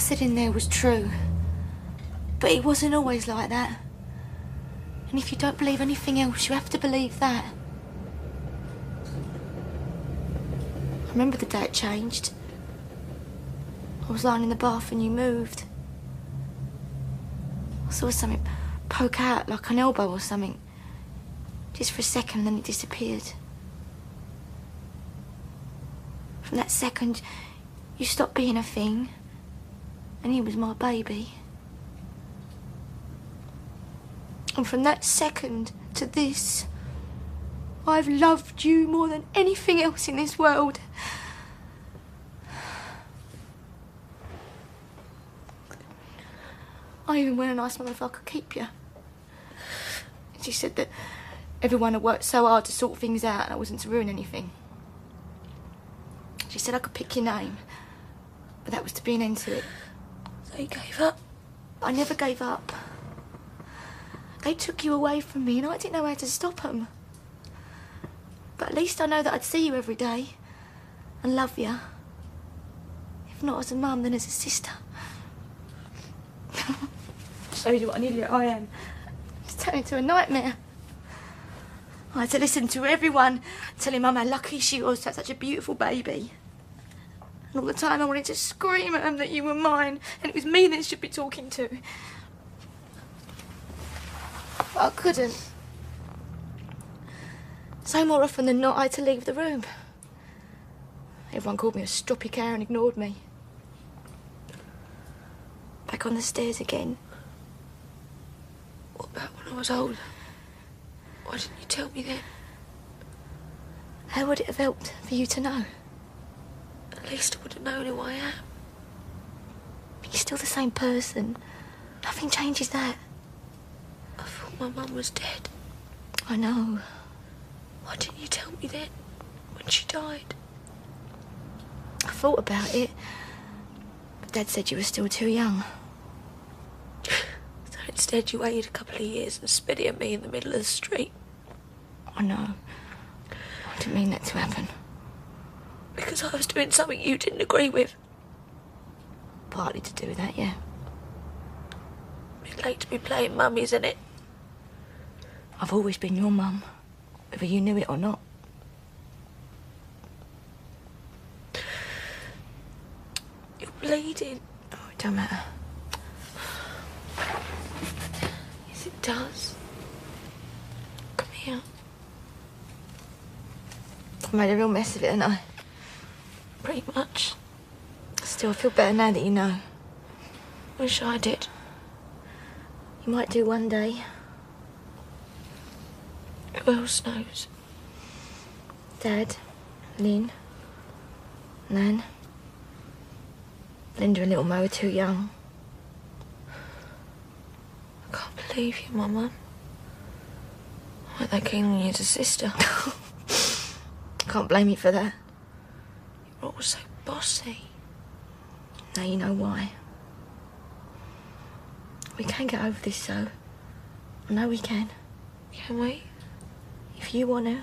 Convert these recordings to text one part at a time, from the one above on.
said in there was true. But he wasn't always like that. And if you don't believe anything else, you have to believe that. I remember the day it changed. I was lying in the bath and you moved. I saw something poke out like an elbow or something. Just for a second, then it disappeared. From that second, you stopped being a thing, and he was my baby. And from that second to this, I've loved you more than anything else in this world. I even went and asked Mum if I could keep you. She said that everyone had worked so hard to sort things out and I wasn't to ruin anything. She said I could pick your name, but that was to be an end to it. So you gave up? I never gave up. They took you away from me and I didn't know how to stop them. But at least I know that I'd see you every day and love you. If not as a mum, then as a sister. Shows you what an idiot I am. It's turned into a nightmare. I had to listen to everyone telling Mum how lucky she was to have such a beautiful baby. And all the time I wanted to scream at them that you were mine and it was me they should be talking to. But I couldn't. So more often than not, I had to leave the room. Everyone called me a stroppy cow and ignored me. Back on the stairs again. What about when I was older? Why didn't you tell me then? How would it have helped for you to know? At least I would have known who I am. But you're still the same person. Nothing changes that. I thought my mum was dead. I know. Why didn't you tell me then, when she died? I thought about it. But Dad said you were still too young. So instead you waited a couple of years and spit it at me in the middle of the street. I know. I didn't mean that to happen. Because I was doing something you didn't agree with. Partly to do with that, yeah. It's late to be playing mum, isn't it? I've always been your mum, whether you knew it or not. You're bleeding. Oh, it don't matter. Yes, it does. Come here. I've made a real mess of it, haven't I? Pretty much. Still, I feel better now that you know. Wish I did. You might do one day. Who else knows? Dad, Lynn, Nan, Linda and little Mo are too young. I can't believe you, Mama. Why they keen on you as a sister? Can't blame you for that. You're all so bossy. Now you know why. We can get over this, though. I know we can. Can we? If you want to.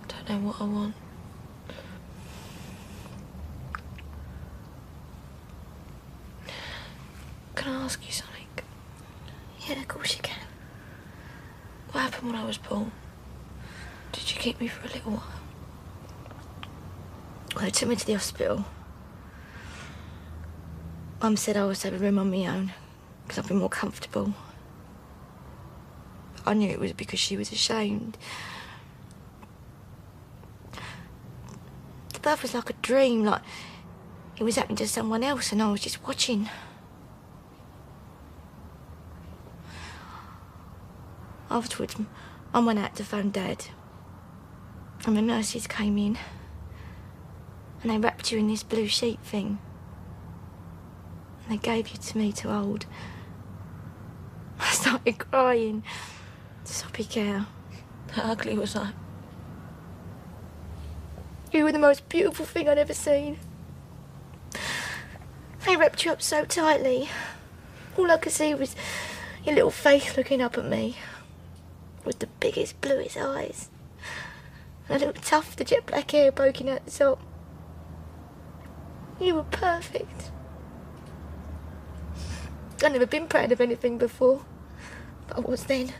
Don't know what I want. Can I ask you something? Yeah, of course you can. What happened when I was born? Did you keep me for a little while? Well, they took me to the hospital. Mum said I was to have a room on my own because I'd be more comfortable. I knew it was because she was ashamed. The birth was like a dream, like it was happening to someone else and I was just watching. Afterwards, Mum went out to phone Dad. And the nurses came in. And they wrapped you in this blue sheet thing. And they gave you to me to hold. I started crying. Soppy cow. How ugly was I? You were the most beautiful thing I'd ever seen. They wrapped you up so tightly. All I could see was your little face looking up at me. With the biggest, bluest eyes. And a little tuft of jet black hair poking out the top. You were perfect. I'd never been proud of anything before, but I was then.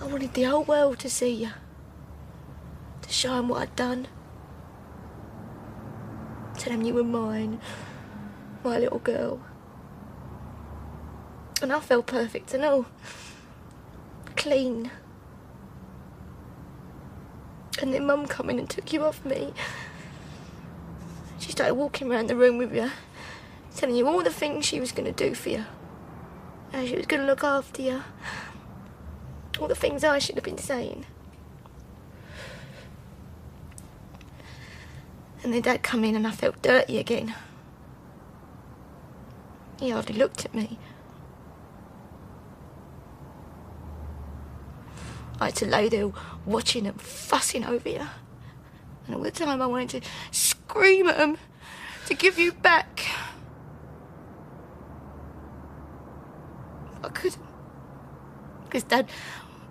I wanted the whole world to see you, to show 'em what I'd done. Tell 'em you were mine, my little girl. And I felt perfect and all. Clean. And then Mum come in and took you off me. She started walking around the room with you, telling you all the things she was going to do for you. How she was going to look after you. All the things I should have been saying. And then Dad come in and I felt dirty again. He hardly looked at me. I had to lay there watching them fussing over you. And all the time I wanted to scream at them to give you back. I couldn't. Because Dad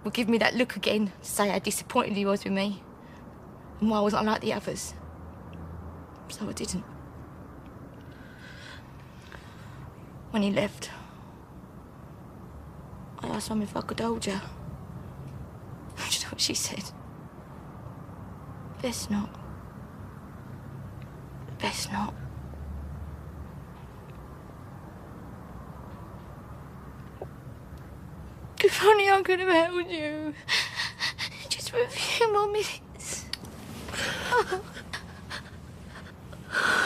would give me that look again to say how disappointed he was with me and why I wasn't like the others. So I didn't. When he left, I asked Mum if I could hold you. Do you know what she said? Best not. Best not. If only I could have held you. Just for a few more minutes. Oh.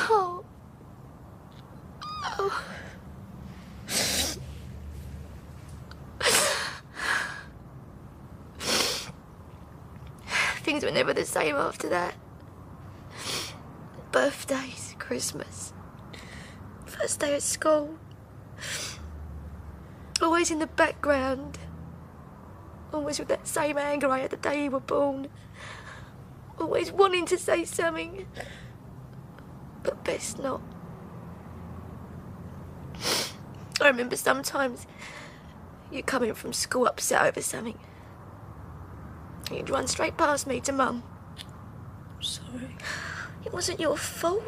Oh. Oh. Things were never the same after that. Birthdays, Christmas, first day at school. Always in the background. Always with that same anger I had the day you were born. Always wanting to say something, but best not. I remember sometimes you coming from school upset over something. You'd run straight past me to Mum. I'm sorry. It wasn't your fault.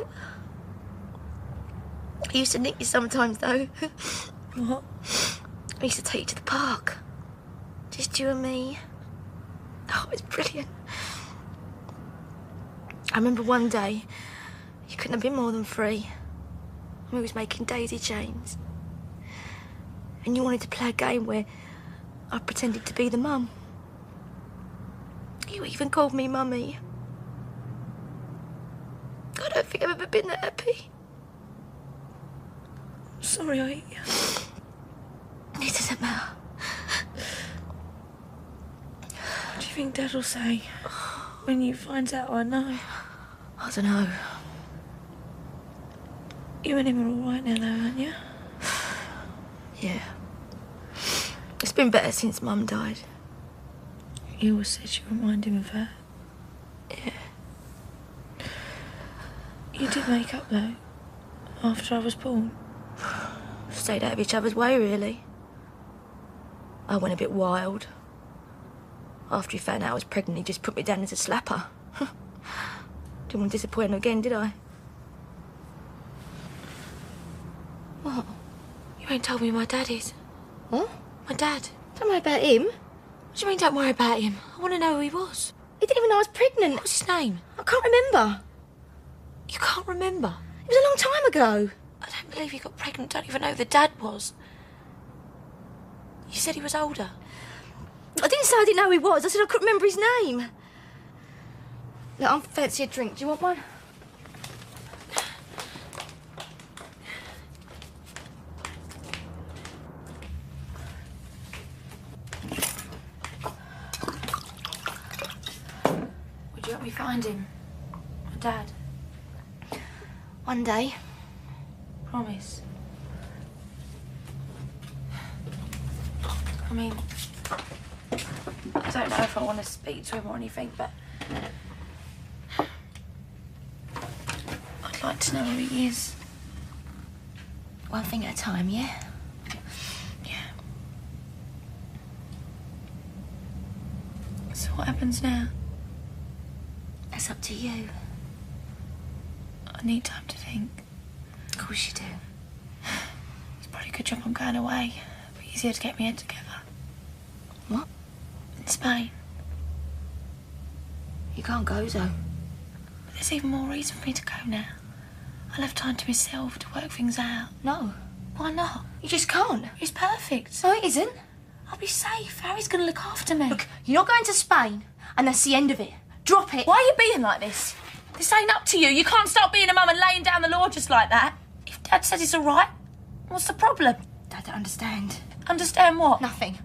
I used to nick you sometimes, though. What? I used to take you to the park. Just you and me. Oh, it was brilliant. I remember one day, you couldn't have been more than 3. We was making daisy chains. And you wanted to play a game where I pretended to be the mum. You even called me Mummy. I don't think I've ever been that happy. Sorry, I... It doesn't matter. What do you think Dad will say when you finds out I know? I don't know. You and him are all right now, though, aren't you? Yeah. It's been better since Mum died. You always said you wouldn't mind him of her. Yeah. You did make up, though, after I was born. Stayed out of each other's way, really. I went a bit wild. After he found out I was pregnant, he just put me down as a slapper. Didn't want to disappoint him again, did I? What? You ain't told me who my dad is. What? My dad. Don't worry about him. What do you mean, don't worry about him? I want to know who he was. He didn't even know I was pregnant. What's his name? I can't remember. You can't remember? It was a long time ago. I don't believe you got pregnant. Don't even know who the dad was. You said he was older. I didn't say I didn't know who he was. I said I couldn't remember his name. Look, I fancy a drink. Do you want one? Would you help me find him? My dad. One day. Promise. I mean, I don't know if I want to speak to him or anything, but I'd like to know who he is. One thing at a time, yeah? Yeah. So what happens now? That's up to you. I need time to think. Of course you do. Pretty good job I'm going away. But easier to get my head together. What? In Spain. You can't go, though. But there's even more reason for me to go now. I'll have time to myself to work things out. No. Why not? You just can't. It's perfect. No, it isn't. I'll be safe. Harry's going to look after me. Look, you're not going to Spain, and that's the end of it. Drop it. Why are you being like this? This ain't up to you. You can't start being a mum and laying down the law just like that. If Dad said it's all right, what's the problem? Dad don't understand. Understand what? Nothing.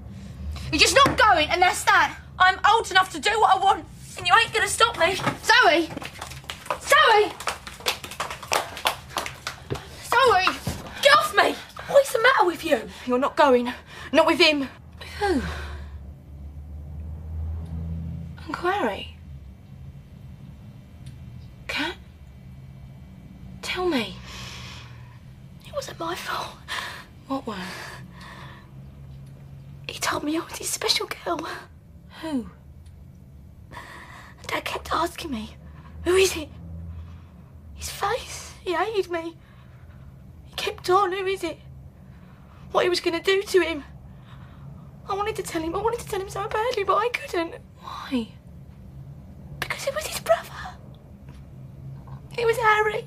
You're just not going, and that's that. I'm old enough to do what I want, and you ain't going to stop me. Zoe! Zoe! Zoe! Get off me! What's the matter with you? You're not going. Not with him. Who? Uncle Harry? Cat? Tell me. It wasn't my fault. What one? He told me I was his special girl. Who? Dad kept asking me, who is it? His face. He hated me. He kept on, who is it? What he was going to do to him. I wanted to tell him so badly, but I couldn't. Why? Because it was his brother. It was Harry.